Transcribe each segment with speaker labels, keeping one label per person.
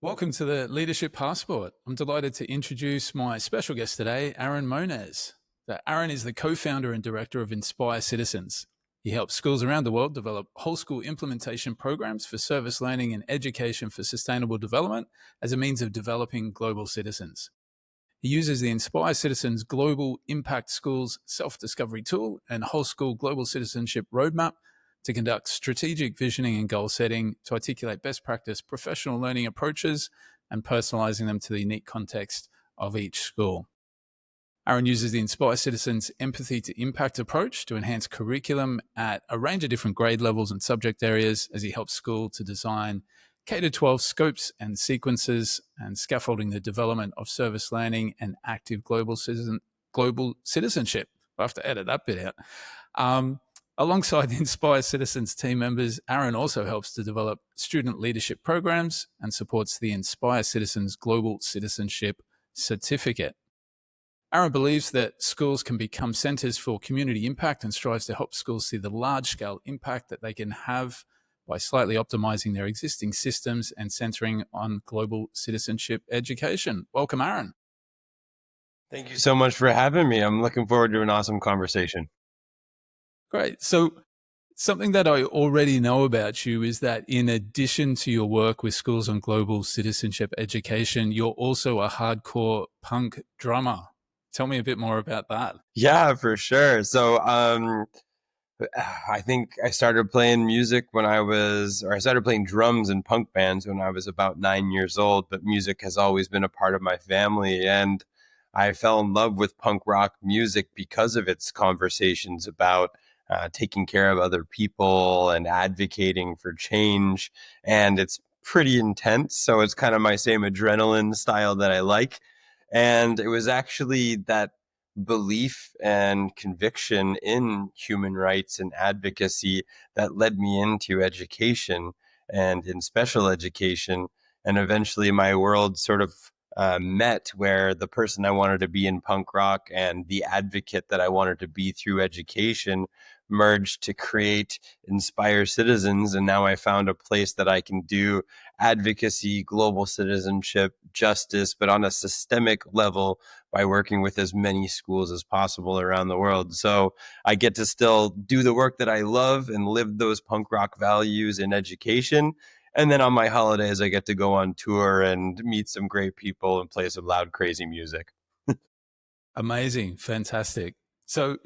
Speaker 1: Welcome to the Leadership Passport. I'm delighted to introduce my special guest today, Aaron Moniz. Aaron is the co-founder and director of Inspire Citizens. He helps schools around the world develop whole school implementation programs for service learning and education for sustainable development as a means of developing global citizens. He uses the Inspire Citizens Global Impact Schools self-discovery tool and whole school global citizenship roadmap to conduct strategic visioning and goal setting, to articulate best practice professional learning approaches, and personalizing them to the unique context of each school. Aaron uses the Inspire Citizens empathy to impact approach to enhance curriculum at a range of different grade levels and subject areas as he helps school to design K-12 scopes and sequences and scaffolding the development of service learning and active global citizenship. I have to edit that bit out. Alongside the Inspire Citizens team members, Aaron also helps to develop student leadership programs and supports the Inspire Citizens Global Citizenship Certificate. Aaron believes that schools can become centers for community impact and strives to help schools see the large-scale impact that they can have by slightly optimizing their existing systems and centering on global citizenship education. Welcome, Aaron.
Speaker 2: Thank you so much for having me. I'm looking forward to an awesome conversation.
Speaker 1: Great. So something that I already know about you is that in addition to your work with schools on global citizenship education, you're also a hardcore punk drummer. Tell me a bit more about that.
Speaker 2: Yeah, for sure. So, I think I started playing music I started playing drums in punk bands when I was about 9 years old, but music has always been a part of my family. And I fell in love with punk rock music because of its conversations about taking care of other people and advocating for change. And it's pretty intense. So it's kind of my same adrenaline style that I like. And it was actually that belief and conviction in human rights and advocacy that led me into education and in special education. And eventually my world sort of met where the person I wanted to be in punk rock and the advocate that I wanted to be through education merged to create Inspire Citizens. And now I found a place that I can do advocacy, global citizenship, justice, but on a systemic level by working with as many schools as possible around the world. So I get to still do the work that I love and live those punk rock values in education. And then on my holidays, I get to go on tour and meet some great people and play some loud, crazy music.
Speaker 1: Amazing. Fantastic. So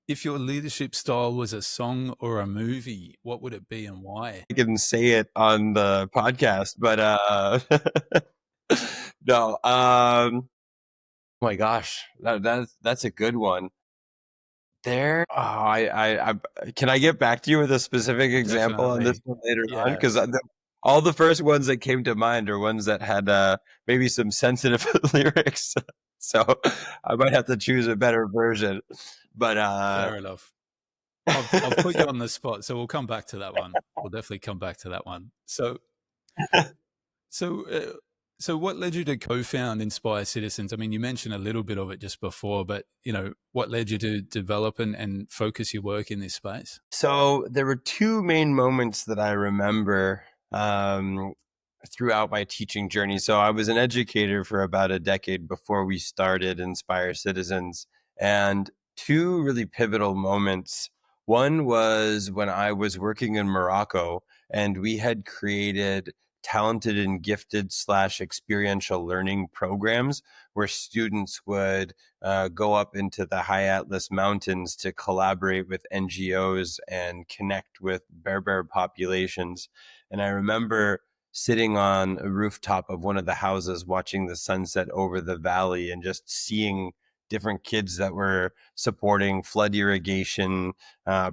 Speaker 1: if your leadership style was a song or a movie, what would it be and why?
Speaker 2: I can say it on the podcast, but no. Oh my gosh, that's a good one. I can I get back to you with a specific example on this
Speaker 1: Definitely.
Speaker 2: one later on?
Speaker 1: Yeah.
Speaker 2: Because all the first ones that came to mind are ones that had maybe some sensitive lyrics, so I might have to choose a better version. But
Speaker 1: Fair enough. I've put you on the spot, so we'll come back to that one. We'll definitely come back to that one. So, so what led you to co-found Inspire Citizens? I mean, you mentioned a little bit of it just before, but what led you to develop and focus your work in this space?
Speaker 2: So there were two main moments that I remember throughout my teaching journey. So I was an educator for about a decade before we started Inspire Citizens, and two really pivotal moments. One was when I was working in Morocco, and we had created talented and gifted / experiential learning programs where students would go up into the high Atlas Mountains to collaborate with NGOs and connect with Berber populations. And I remember sitting on a rooftop of one of the houses watching the sunset over the valley and just seeing different kids that were supporting flood irrigation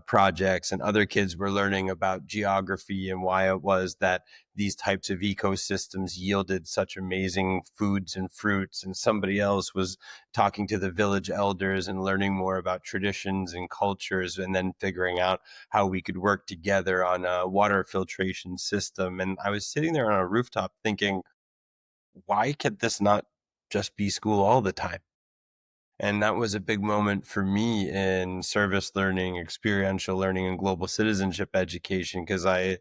Speaker 2: projects, and other kids were learning about geography and why it was that these types of ecosystems yielded such amazing foods and fruits. And somebody else was talking to the village elders and learning more about traditions and cultures, and then figuring out how we could work together on a water filtration system. And I was sitting there on a rooftop thinking, why could this not just be school all the time? And that was a big moment for me in service learning, experiential learning, and global citizenship education, because I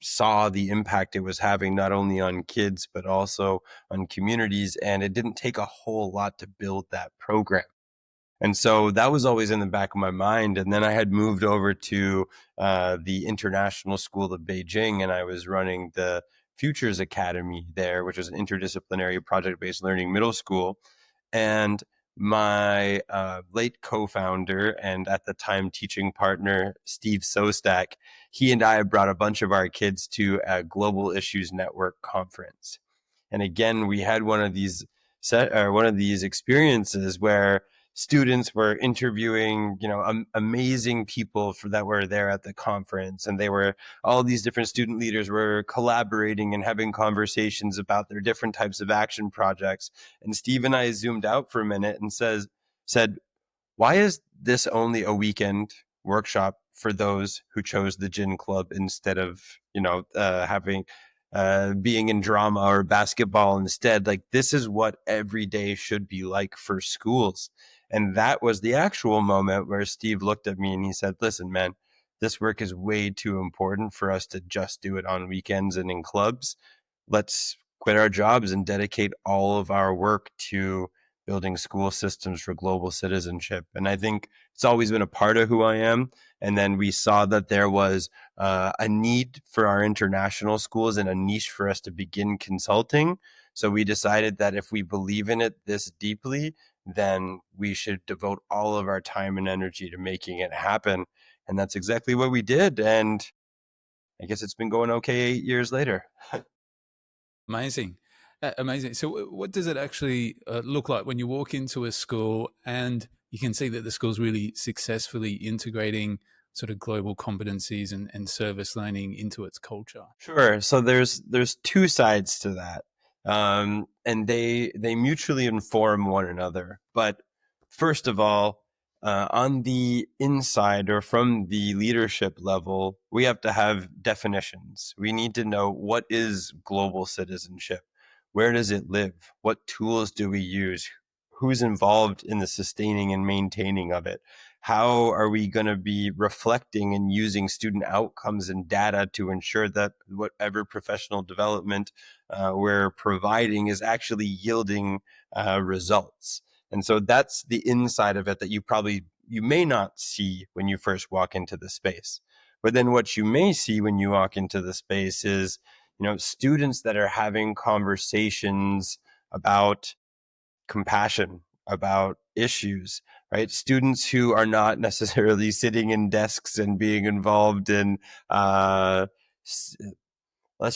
Speaker 2: saw the impact it was having not only on kids, but also on communities. And it didn't take a whole lot to build that program. And so that was always in the back of my mind. And then I had moved over to the International School of Beijing, and I was running the Futures Academy there, which was an interdisciplinary project-based learning middle school. And my late co-founder and at the time teaching partner, Steve Sostak, he and I brought a bunch of our kids to a Global Issues Network conference. And again, we had one of these experiences where students were interviewing, amazing people that were there at the conference, and all these different student leaders were collaborating and having conversations about their different types of action projects. And Steve and I zoomed out for a minute and said, why is this only a weekend workshop for those who chose the gin club instead of, having being in drama or basketball instead? Like, this is what every day should be like for schools. And that was the actual moment where Steve looked at me and he said, listen, man, this work is way too important for us to just do it on weekends and in clubs. Let's quit our jobs and dedicate all of our work to building school systems for global citizenship. And I think it's always been a part of who I am. And then we saw that there was a need for our international schools and a niche for us to begin consulting. So we decided that if we believe in it this deeply, then we should devote all of our time and energy to making it happen. And that's exactly what we did. And I guess it's been going okay 8 years later.
Speaker 1: Amazing. Amazing. So, what does it actually look like when you walk into a school and you can see that the school's really successfully integrating sort of global competencies and service learning into its culture?
Speaker 2: Sure. So there's two sides to that, and they mutually inform one another. But first of all, on the inside or from the leadership level, we have to have definitions. We need to know, what is global citizenship? Where does it live? What tools do we use? Who's involved in the sustaining and maintaining of it? How are we going to be reflecting and using student outcomes and data to ensure that whatever professional development we're providing is actually yielding results? And so that's the inside of it that you may not see when you first walk into the space. But then what you may see when you walk into the space is, students that are having conversations about compassion, about issues, right? Students who are not necessarily sitting in desks and being involved in, let's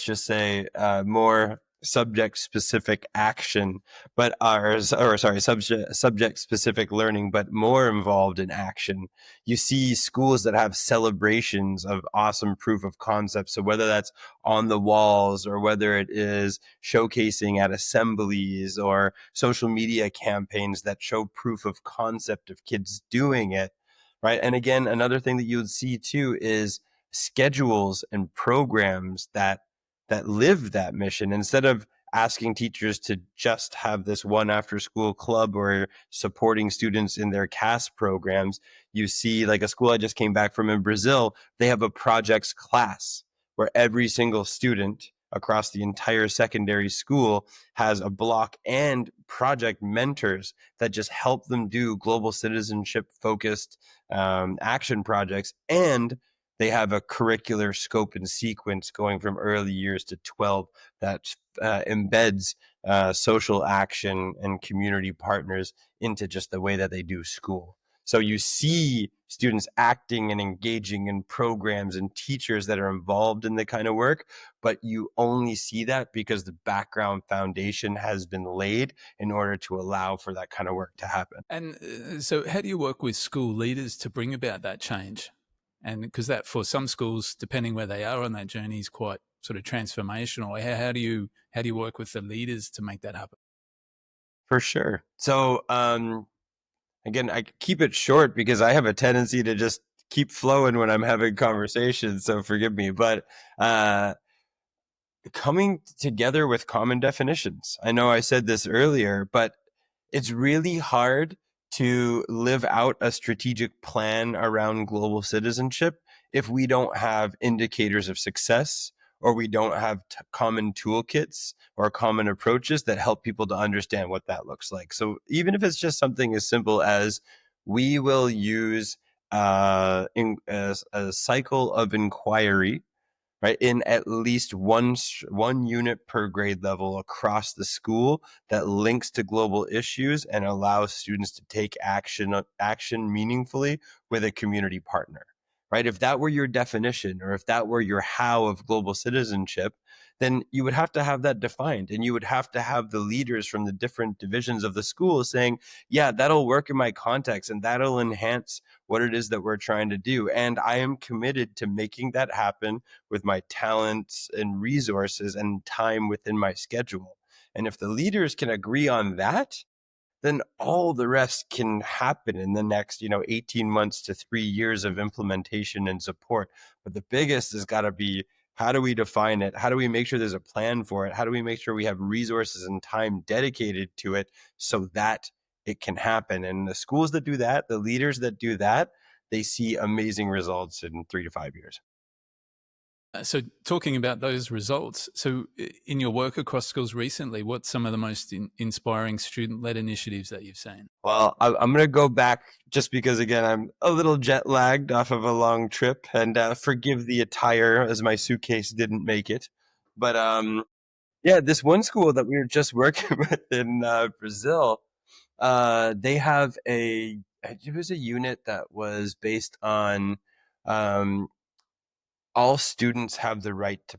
Speaker 2: just say, more subject-specific action, but subject-specific learning, but more involved in action. You see schools that have celebrations of awesome proof of concept. So whether that's on the walls or whether it is showcasing at assemblies or social media campaigns that show proof of concept of kids doing it, right? And again, another thing that you would see too is schedules and programs that live that mission, instead of asking teachers to just have this one after school club or supporting students in their CAS programs. You see, like a school I just came back from in Brazil, they have a projects class where every single student across the entire secondary school has a block and project mentors that just help them do global citizenship focused action projects. And they have a curricular scope and sequence going from early years to 12 that embeds social action and community partners into just the way that they do school. So you see students acting and engaging in programs and teachers that are involved in the kind of work, but you only see that because the background foundation has been laid in order to allow for that kind of work to happen.
Speaker 1: And so, how do you work with school leaders to bring about that change? And because that, for some schools, depending where they are on that journey, is quite sort of transformational. How do you work with the leaders to make that happen?
Speaker 2: For sure. So again, I keep it short because I have a tendency to just keep flowing when I'm having conversations. So forgive me, but coming together with common definitions. I know I said this earlier, but it's really hard to live out a strategic plan around global citizenship if we don't have indicators of success or we don't have common toolkits or common approaches that help people to understand what that looks like. So even if it's just something as simple as we will use a cycle of inquiry, right, in at least one unit per grade level across the school that links to global issues and allows students to take action meaningfully with a community partner, right? If that were your definition, or if that were your how of global citizenship, then you would have to have that defined, and you would have to have the leaders from the different divisions of the school saying, yeah, that'll work in my context and that'll enhance what it is that we're trying to do, and I am committed to making that happen with my talents and resources and time within my schedule. And if the leaders can agree on that, then all the rest can happen in the next, 18 months to 3 years of implementation and support. But the biggest has got to be, how do we define it? How do we make sure there's a plan for it? How do we make sure we have resources and time dedicated to it so that it can happen? And the schools that do that, the leaders that do that, they see amazing results in 3 to 5 years.
Speaker 1: So, talking about those results, so in your work across schools recently, what's some of the most inspiring student led initiatives that you've seen?
Speaker 2: Well, I'm going to go back just because, again, I'm a little jet lagged off of a long trip, and forgive the attire as my suitcase didn't make it. But yeah, this one school that we were just working with in Brazil, they have it was a unit that was based on um, all students have the right to.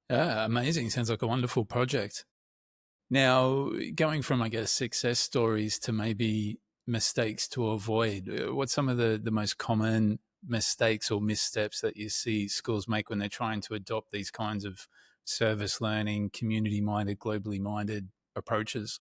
Speaker 1: Yeah, amazing. Sounds like a wonderful project. Now, going from, I guess, success stories to maybe mistakes to avoid, what's some of the most common mistakes or missteps that you see schools make when they're trying to adopt these kinds of service learning, community minded, globally minded approaches?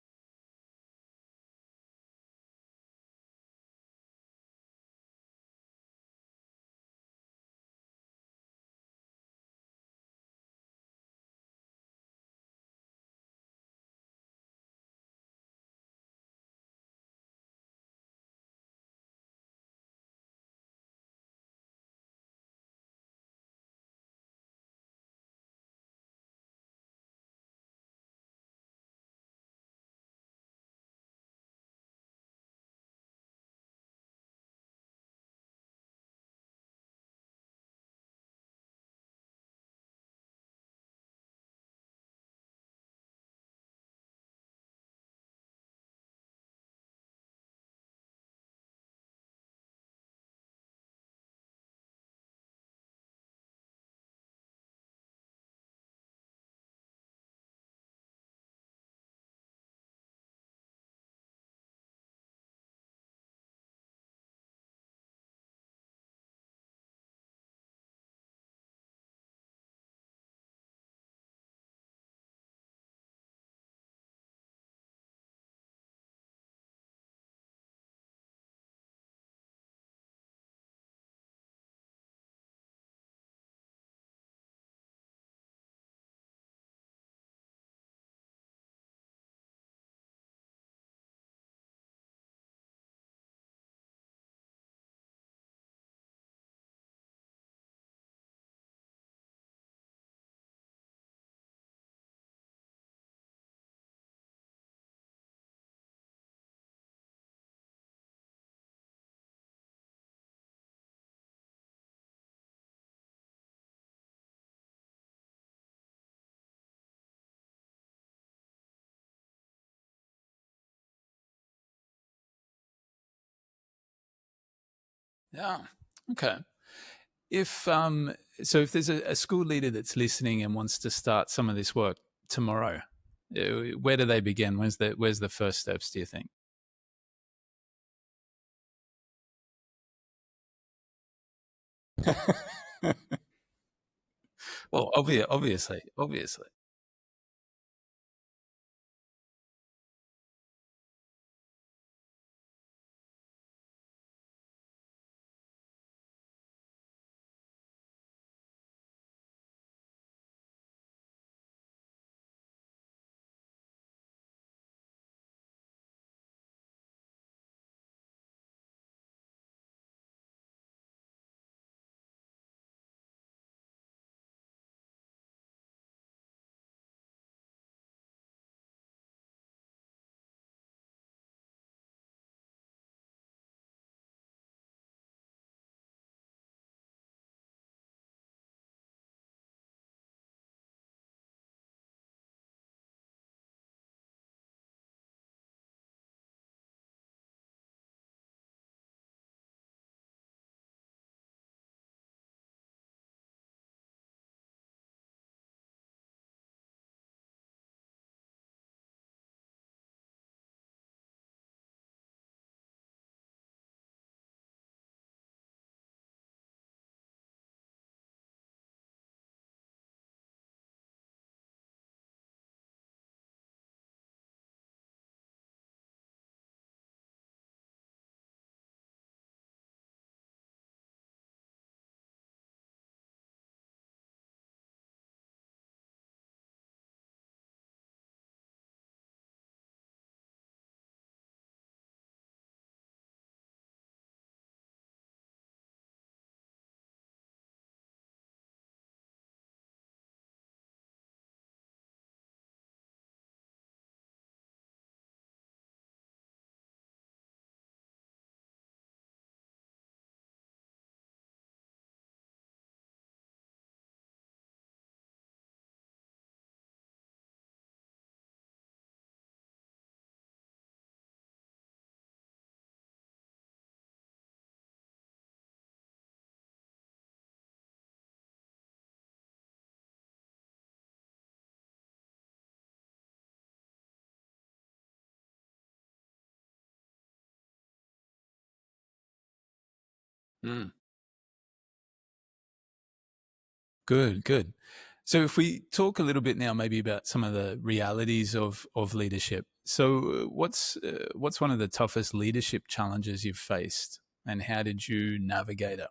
Speaker 1: Yeah. Okay. If so, if there's a school leader that's listening and wants to start some of this work tomorrow, where do they begin? Where's the first steps? Do you think? Well, obviously. Mm. Good, good. So if we talk a little bit now, maybe about some of the realities of leadership. So what's one of the toughest leadership challenges you've faced, and how did you navigate it?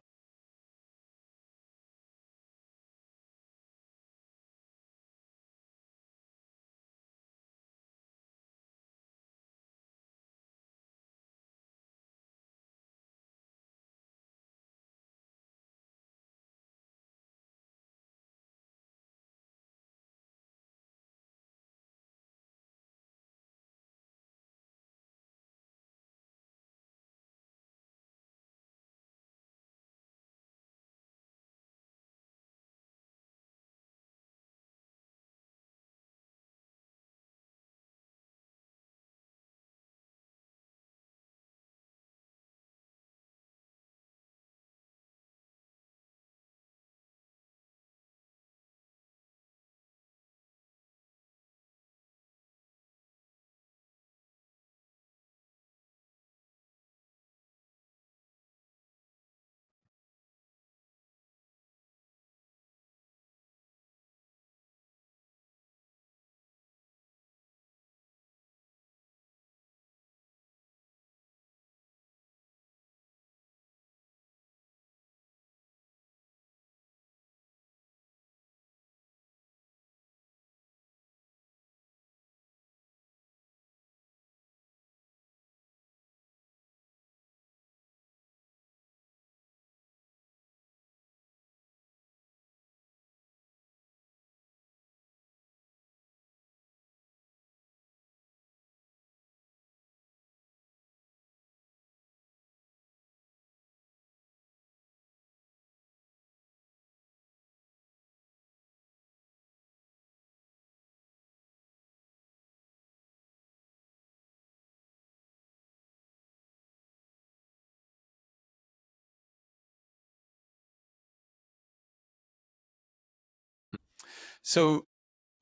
Speaker 1: So,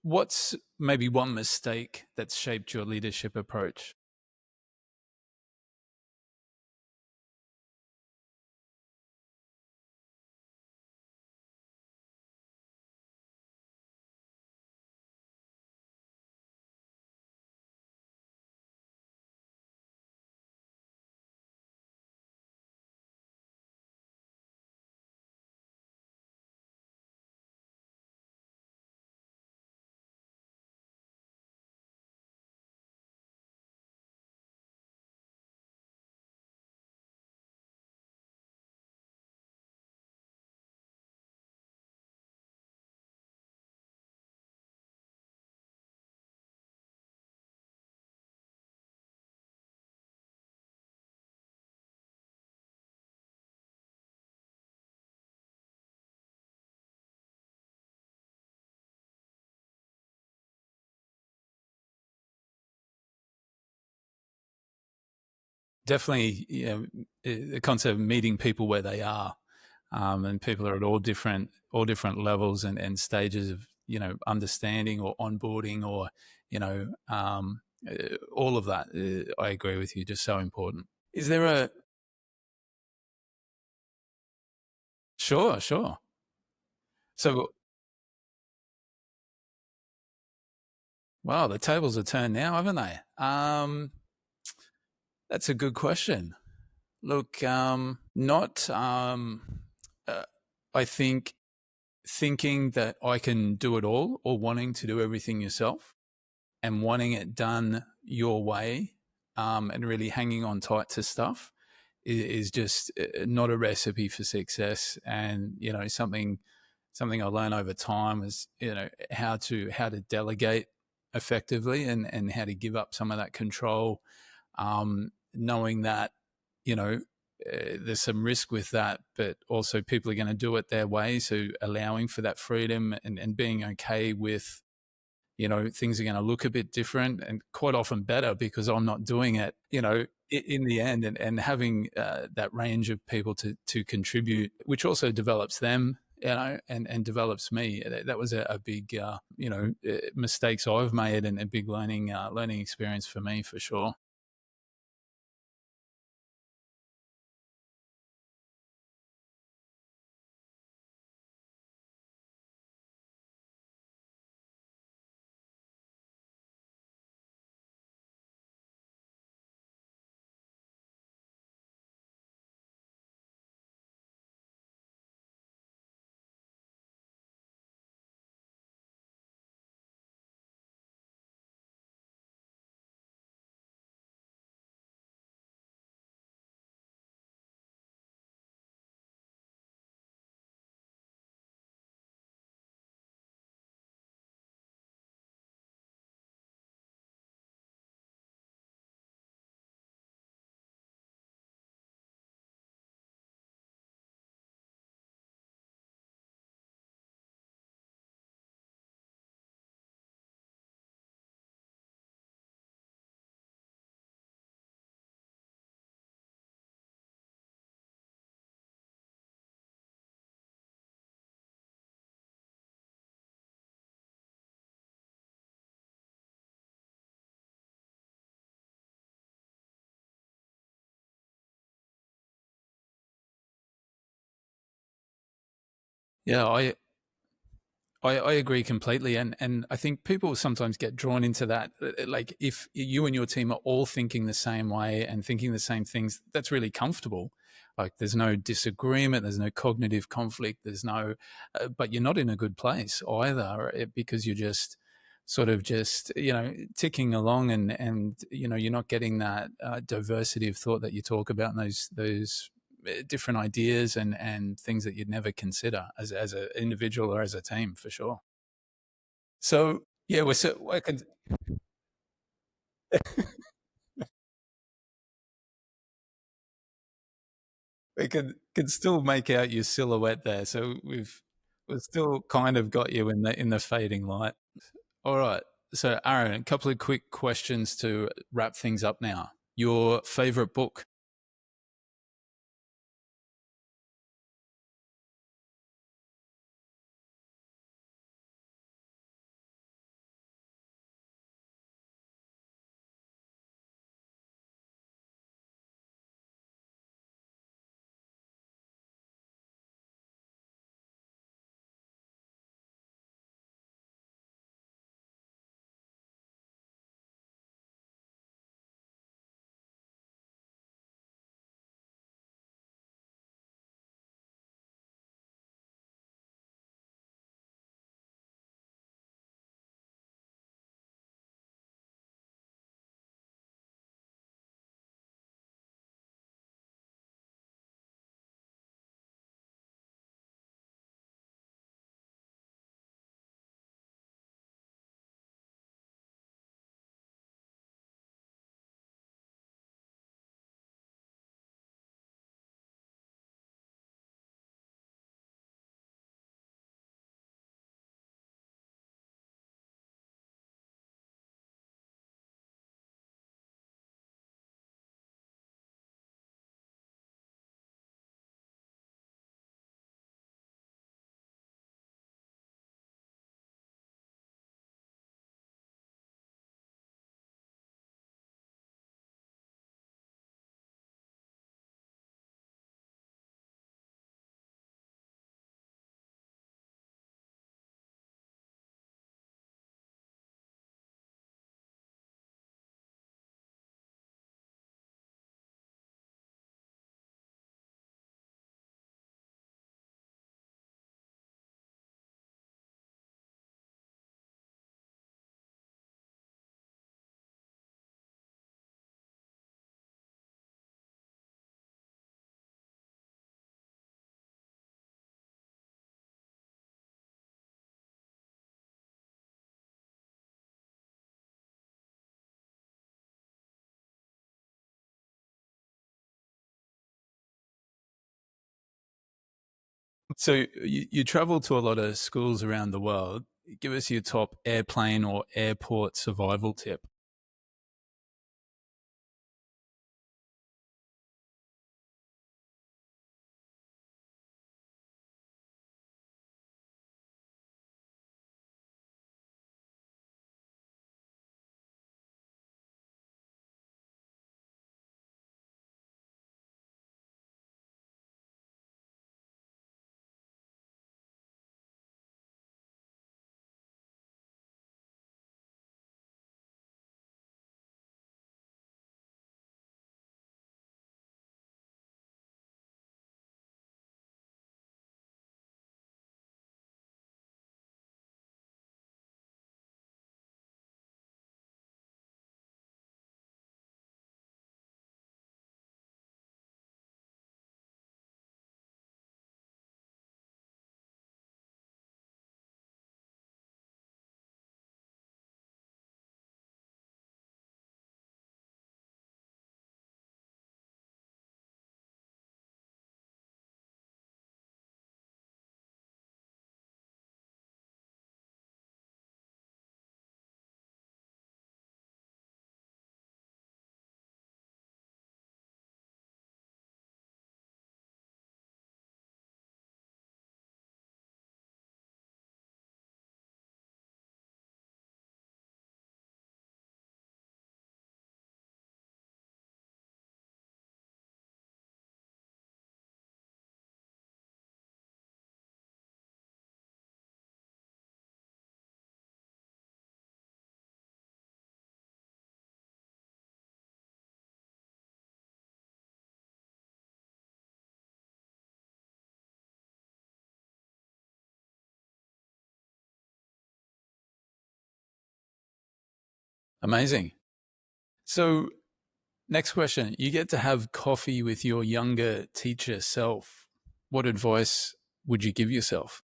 Speaker 1: what's maybe one mistake that's shaped your leadership approach? Definitely, the concept of meeting people where they are, and people are at all different levels and stages of understanding or onboarding or all of that. I agree with you. Just so important. Is there a sure, sure. So, wow, the tables are turned now, haven't they? That's a good question. Look, not. Uh, I think thinking that I can do it all or wanting to do everything yourself and wanting it done your way, and really hanging on tight to stuff is just not a recipe for success. And something I learned over time is how to delegate effectively and how to give up some of that control, knowing that you know there's some risk with that, but also people are going to do it their way. So allowing for that freedom and being okay with things are going to look a bit different and quite often better because I'm not doing it, in the end, and having that range of people to contribute, which also develops them, and develops me. That was a big, mistakes I've made and a big learning experience for me for sure. Yeah, I agree completely, and I think people sometimes get drawn into that. Like if you and your team are all thinking the same way and thinking the same things, that's really comfortable. Like there's no disagreement, there's no cognitive conflict, there's no, but you're not in a good place either, because you're just sort of just ticking along, and you're not getting that diversity of thought that you talk about, and those different ideas and things that you'd never consider as an individual or as a team for sure. So yeah, we're so we can still make out your silhouette there. So we've still kind of got you in the fading light. All right. So Aaron, a couple of quick questions to wrap things up now. Your favorite book? So you travel to a lot of schools around the world. Give us your top airplane or airport survival tip. Amazing. So, next question. You get to have coffee with your younger teacher self. What advice would you give yourself?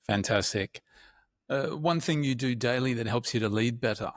Speaker 1: Fantastic. One thing you do daily that helps you to lead better.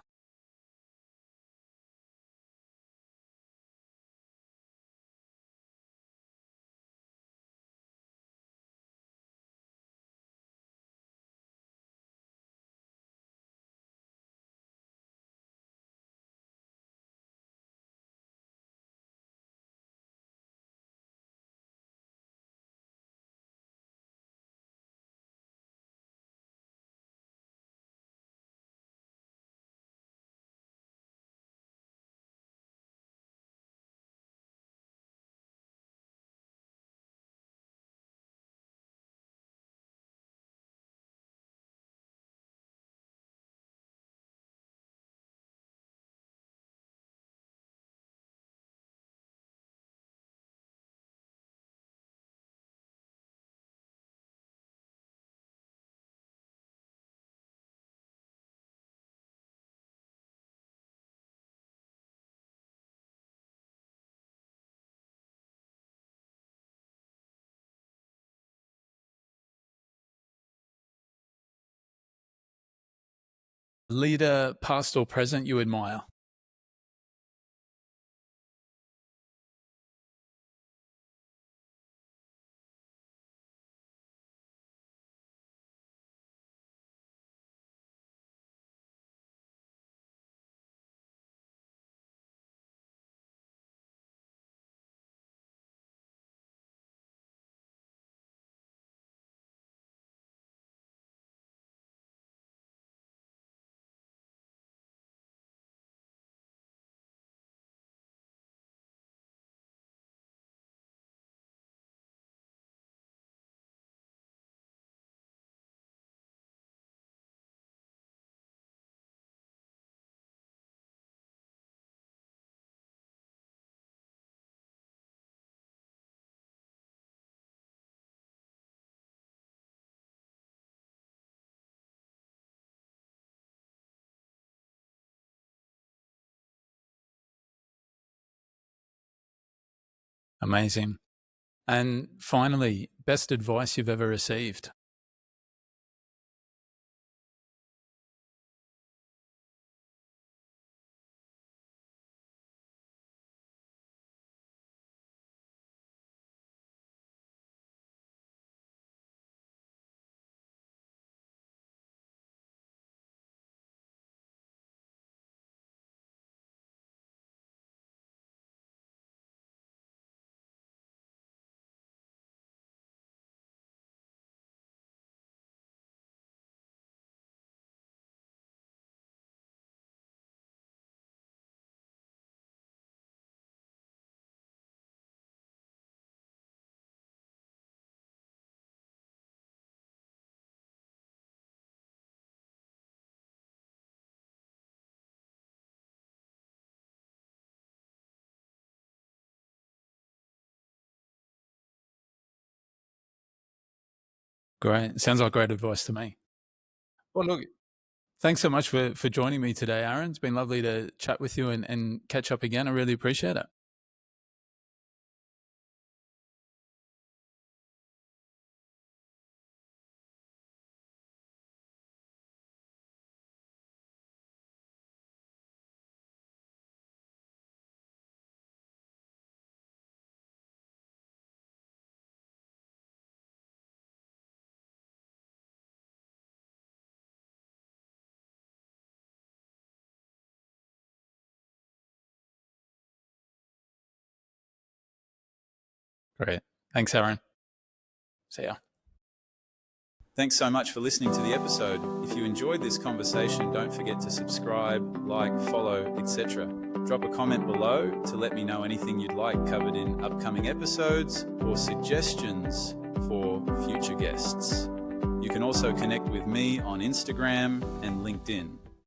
Speaker 1: Leader, past or present, you admire. Amazing. And finally, best advice you've ever received? Great. Sounds like great advice to me. Well, look, thanks so much for joining me today, Aaron. It's been lovely to chat with you and catch up again. I really appreciate it. Great. Thanks, Aaron. See ya. Thanks so much for listening to the episode. If you enjoyed this conversation, don't forget to subscribe, like, follow, etc. Drop a comment below to let me know anything you'd like covered in upcoming episodes or suggestions for future guests. You can also connect with me on Instagram and LinkedIn.